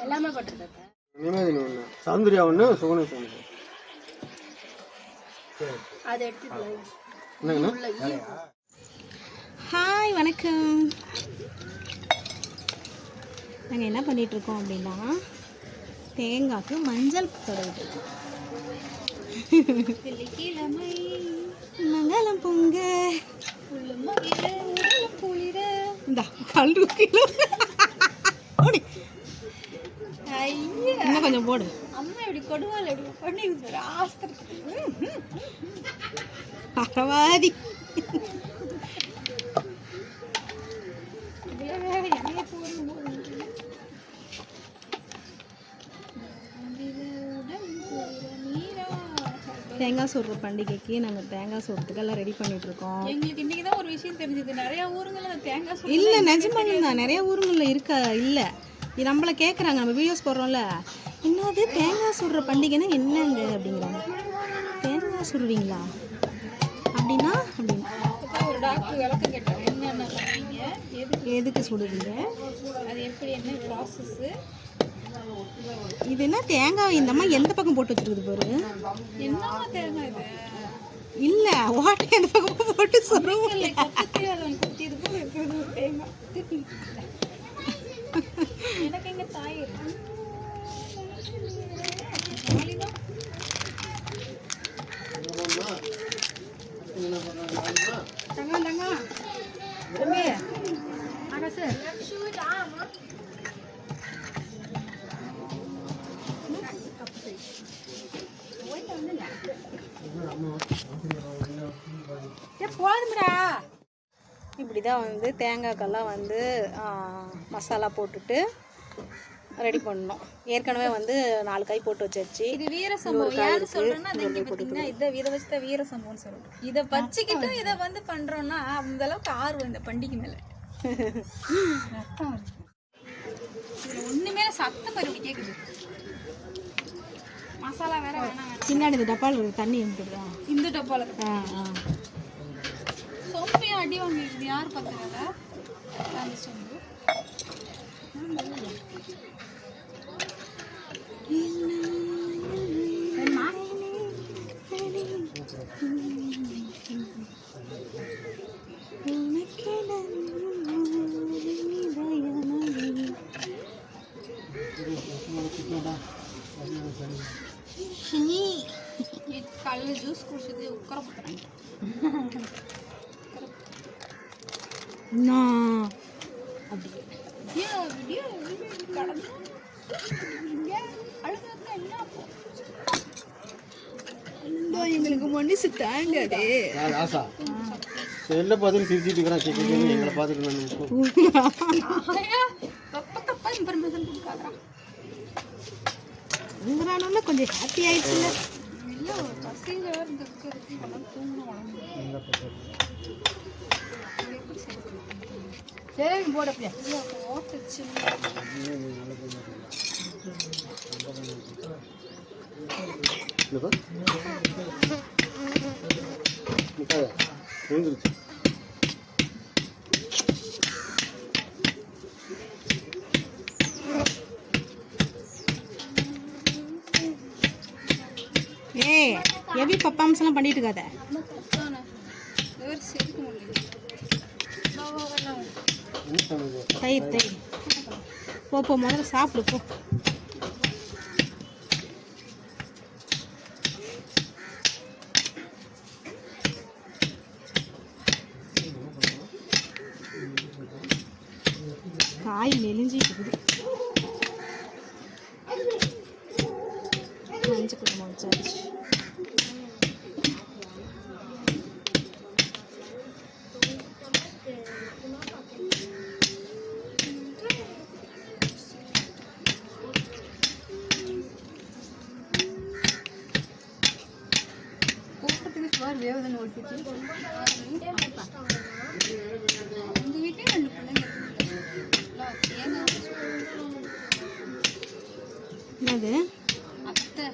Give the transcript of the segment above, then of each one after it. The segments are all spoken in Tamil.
எல்லாமே போட்டுருக்கேன். நிம்மதி ஒன்று, சௌந்தர்யா ஒன்று, சுகுணேஷ் ஒன்று. அதை எடுத்துக்கலாம். என்னங்கண்ணா? ஹாய், வணக்கம். நாங்கள் என்ன பண்ணிகிட்ருக்கோம் அப்படின்னா, தேங்காய்க்கு மஞ்சள் தடவிட்டுருக்கோம். மங்களம் பொங்க இந்தா கல் கிலோ இன்னும் கொஞ்சம் போடு. அம்மா இப்படி கொடுவாள் எப்படி பண்ணி பரவாதி. தேங்காய் சுடுற பண்டிகைக்கு நாங்கள் தேங்காய் சுடுறதுக்கெல்லாம் ரெடி பண்ணிட்டு இருக்கோம். எங்களுக்கு இன்னைக்கு தான் ஒரு விஷயம் தெரிஞ்சது, நிறைய ஊருங்கள்ல தேங்காய் சுடு இல்லை, நிஜமாக தான் நிறைய ஊருங்களில் இருக்கா. இல்லை, இது நம்மளை கேட்குறாங்க, நம்ம வீடியோஸ் போடுறோம்ல, என்னது தேங்காய் சுடுற பண்டிகைன்னா என்னங்க அப்படிங்கிறாங்க. தேங்காய் சுடுவீங்களா அப்படின்னா அப்படின்னா ஒரு டாக்டர் விளக்கம் கேட்டாங்க, என்னென்ன பண்ணுவீங்க, எதுக்கு சுடுவீங்க, அது எப்படி, என்ன ப்ராசஸ்ஸு. இது என்ன தேங்காய் இந்த அம்மா எந்த பக்கம் போட்டு வச்சுருக்குது பாரு. என்ன தேங்காய் இது? இல்லை, ஓட்டை எந்த பக்கம் போட்டு சொல்லுங்க. எனக்கு எங்க தாய் இருக்கு. இப்படிதான் வந்து தேங்காய்க்கெல்லாம் வந்து மசாலா போட்டுட்டு ரெடி பண்ணணும். ஏற்கனவே வந்து 4 காய் போட்டு வச்சாச்சு. இது வீர சம்பவம். யாரு சொல்றேன்னா அது இங்க பாத்தீங்கன்னா இத வச்சுட்ட வீர சம்பவம்னு சொல்றோம். இத பச்சிக்கிட்டு இத வந்து பண்றோம்னா அந்த அளவுக்கு ஆர்வம் இந்த பண்டிகை மேல. இதுல ஒண்ணுமே சத்தம் பருவி கேக்குது. மசாலா வேற வேணாம். பின்னாடி இந்த டப்பால தண்ணி எடுத்துடுறா. இந்த டப்பால சொம்பியா அடி வாங்கிடுது. யாரு பாத்துறல அந்த சொம்பு. காலையில் ஜூஸ் குடிச்சது உட்கார போட்டுறாங்க. எங்களுக்கு மனுஷு தாங்காதே. செல்ல பார்த்துட்டு சிரிச்சிட்டு இருக்கிறான். கேட்க எங்களை பார்த்துட்டு கொஞ்சம் ஹாப்பி ஆயிடுச்சுல்ல. சரி போடப்படியா ஓட்டுச்சு. ஏய், எவி பப்பாம்ஸ்லாம் பண்ணிட்டு இருக்காத. தயிர் தயிர் போ முதல்ல சாப்பிடு போ. காய் நெலிஞ்சிட்டு இருக்குது. மஞ்சள் குழம்பு வச்சாச்சு. வேவதனை ஓட்டிச்சு. எங்கள் வீட்டிலே 2 பிள்ளைங்க. என்னது அத்தை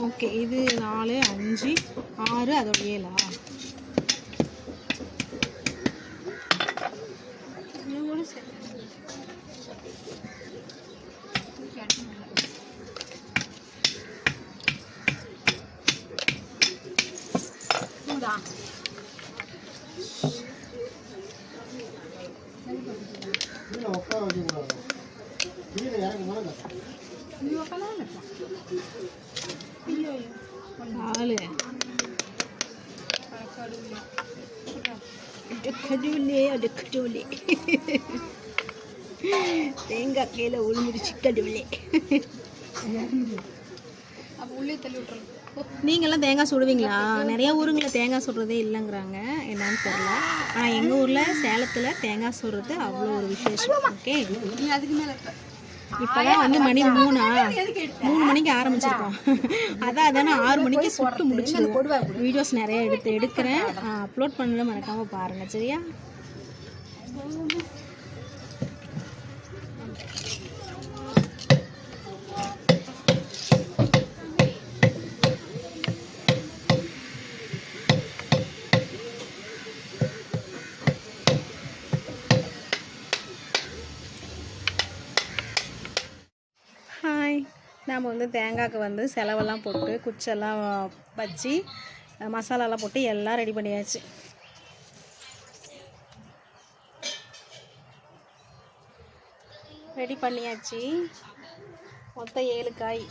ஓகே. இது 4 5 6 அதோட 7 உட்கார வச்சுக்கூடாது கீழே இறங்கி போனது ஆளு கடவுளே அது கடவுளே தேங்காய் கீழே விழுந்துருச்சு கடவுளே. நீங்கள்லாம் தேங்காய் சுடுவீங்களா? நிறைய ஊருங்களில் தேங்காய் சுடுறதே இல்லைங்கிறாங்க, என்னன்னு தெரியல. ஆனால் எங்கள் ஊரில் சேலத்தில் தேங்காய் சுடுறது அவ்வளோ ஒரு விசேஷம். ஓகே, இப்போதான் வந்து மணி 3 மணிக்கு ஆரம்பிச்சிருக்கோம். அதானே 6 மணிக்கு சுட்டு முடிச்சிடுவோம். வீடியோஸ் நிறைய எடுக்கிறேன், அப்லோட் பண்ணல, மறக்காமல் பாருங்கள் சரியா? ஹாய், நாம் வந்து தேங்காய்க்கு வந்து செலவெல்லாம் போட்டு குச்செல்லாம் வச்சு மசாலாலாம் போட்டு எல்லாம் ரெடி பண்ணியாச்சு. மொத்தம் 7 காய்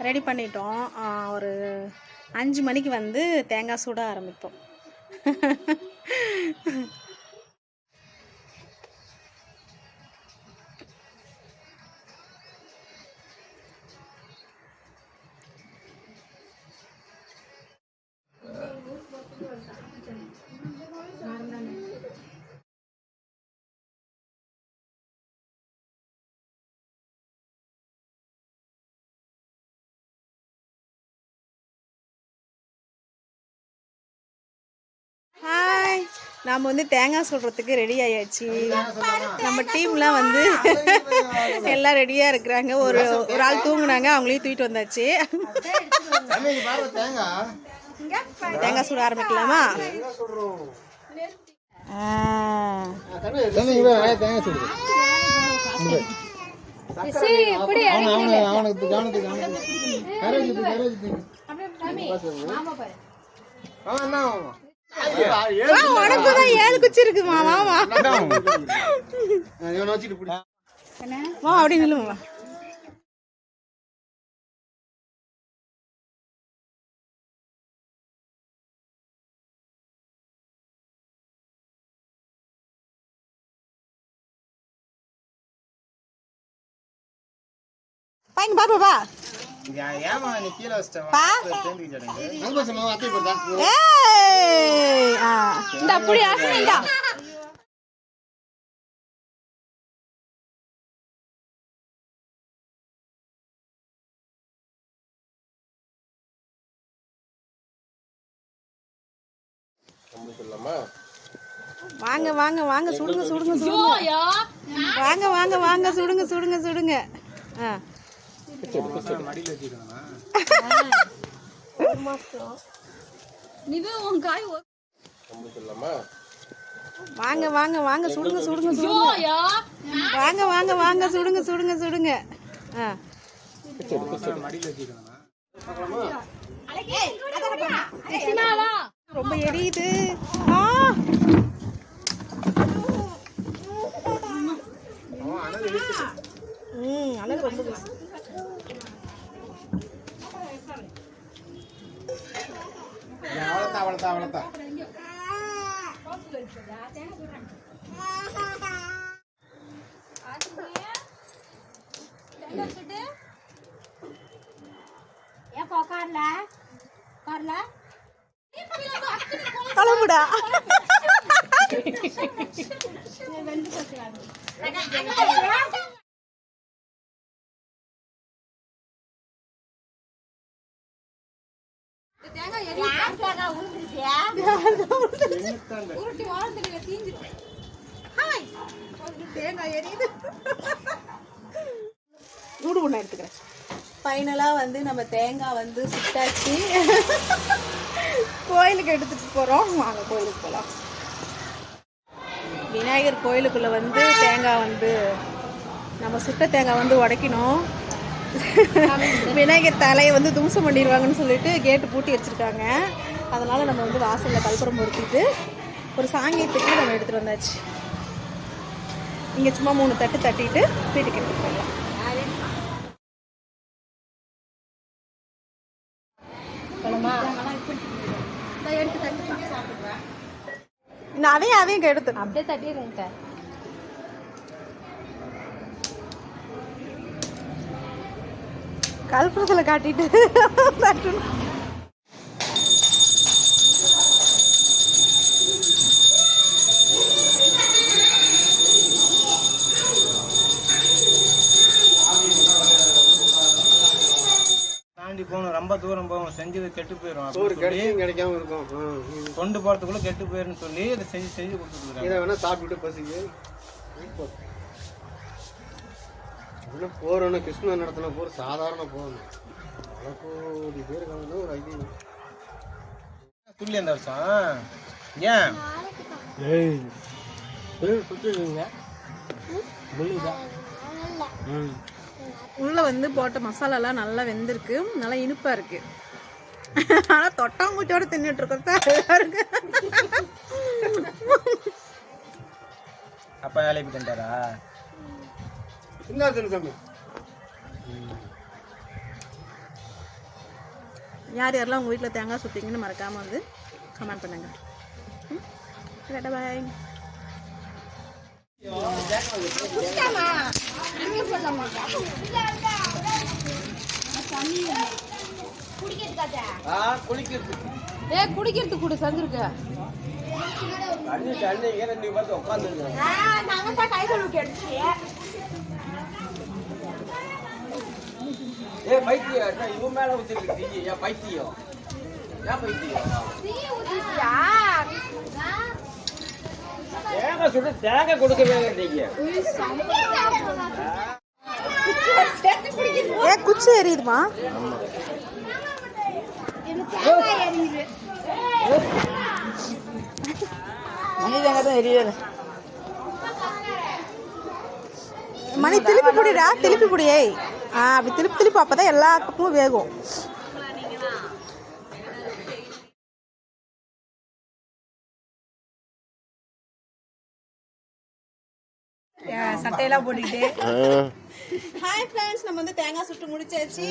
ரெடி பண்ணிட்டோம். ஒரு 5 மணிக்கு வந்து தேங்காய் சுட ஆரம்பிப்போம். ஹாய், நாம் வந்து தேங்காய் சுடுறதுக்கு ரெடி ஆயாச்சு. நம்ம டீம்லாம் வந்து எல்லாம் ரெடியாக இருக்கிறாங்க. ஒரு ஆள் தூங்குனாங்க, அவங்களையும் தூக்கிட்டு வந்தாச்சு. தேங்காய் சுட ஆரம்பிக்கலாமா? உனக்குதான் 7 குச்சி இருக்குமா? வாமா வா, அப்படி நில்லுமா. பையன் பாப்பா வாங்க வாங்க வாங்க, சுடுங்க சுடுங்க சுடுங்க. வாங்க வாங்க வாங்க, சுடுங்க சுடுங்க சுடுங்க. வாங்க வாங்க வாங்க, சுடுங்க சுடுங்க சுடுங்க. வாங்க வாங்க வாங்க, சுடுங்க சுடுங்க சுடுங்க. ரொம்ப எரியுது. அனல் ரொம்ப தலைமுடா. ஃபைனலாக வந்து நம்ம தேங்காய் வந்து சுட்டாச்சு. கோயிலுக்கு எடுத்துட்டு போகிறோம். வாங்க கோயிலுக்கு போகலாம். விநாயகர் கோயிலுக்குள்ளே வந்து தேங்காய் வந்து நம்ம சுட்ட தேங்காய் வந்து உடைக்கணும். விநாயகர் தலையை வந்து தும்சம் பண்ணிடுவாங்கன்னு சொல்லிட்டு கேட்டு பூட்டி வச்சுருக்காங்க. அதனால் நம்ம வந்து வாசலில் கல்புரம் பொருத்திட்டு ஒரு சாங்கியத்துக்கு நம்ம எடுத்துகிட்டு வந்தாச்சு. இங்கே சும்மா 3 தட்டு தட்டிட்டு வீட்டுக்கு எடுத்துகிட்டு போயிடலாம். நான் அதையும் எடுத்து அப்படியே தட்டிடுறேன். கல்புரத்தில் காட்டிட்டு தட்டணும். தாண்டி போகணும், ரொம்ப தூரம் போகும், செஞ்சது கெட்டு போயிடும். ஒரு கிடைக்காம இருக்கும். கொண்டு போறதுக்குள்ள கெட்டு போயிருன்னு சொல்லி அதை செஞ்சு கொடுத்துருக்காங்க. இதை வேணா சாப்பிட்டுட்டு பசிக்கு போறோன்னு கிருஷ்ணன் நடத்தின போர் சாதாரண போகணும். பல கோடி பேர் கலந்து ஒரு ஐடியா துள்ளி அந்த வருஷம் ஏன் சுற்றிடுங்க உள்ளே வந்து போட்ட மசாலாலாம் நல்லா வெந்திருக்கு, நல்லா இனிப்பாக இருக்குது. ஆனால் தொட்டாங்குச்சோட தின்னுட்டு இருக்கிறதா இருக்கு. அப்பா வேலைக்கு போயிட்டாரா? யார் யாரெல்லாம் உங்கள் வீட்டில் தேங்காய் சுற்றிங்கன்னு மறக்காமல் வந்து கமெண்ட் பண்ணுங்கள். பாய். குடிக்கிறதுக்கு கூட சங்கிருக்க தேங்க கொடுக்கவே குச்சி எரியுதுமா? மணி திருப்பி புடிடா, திருப்பி புடியே. அப்படி திருப்பி அப்பதான் எல்லா பக்கமும் வேகும். சட்டையெல்லாம் போட்டுக்கிட்டு. ஹாய் ஃப்ரெண்ட்ஸ், நம்ம வந்து தேங்காய் சுட்டு முடிச்சாச்சு.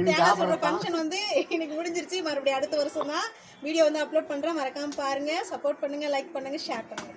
தேங்காய் சுடுற ஃபங்க்ஷன் வந்து இன்னைக்கு முடிஞ்சிருச்சு. மறுபடியும் அடுத்த வருஷம் தான் வீடியோ வந்து அப்லோட் பண்றேன். மறக்காம பாருங்க, சப்போர்ட் பண்ணுங்க, லைக் பண்ணுங்க, ஷேர் பண்ணுங்க.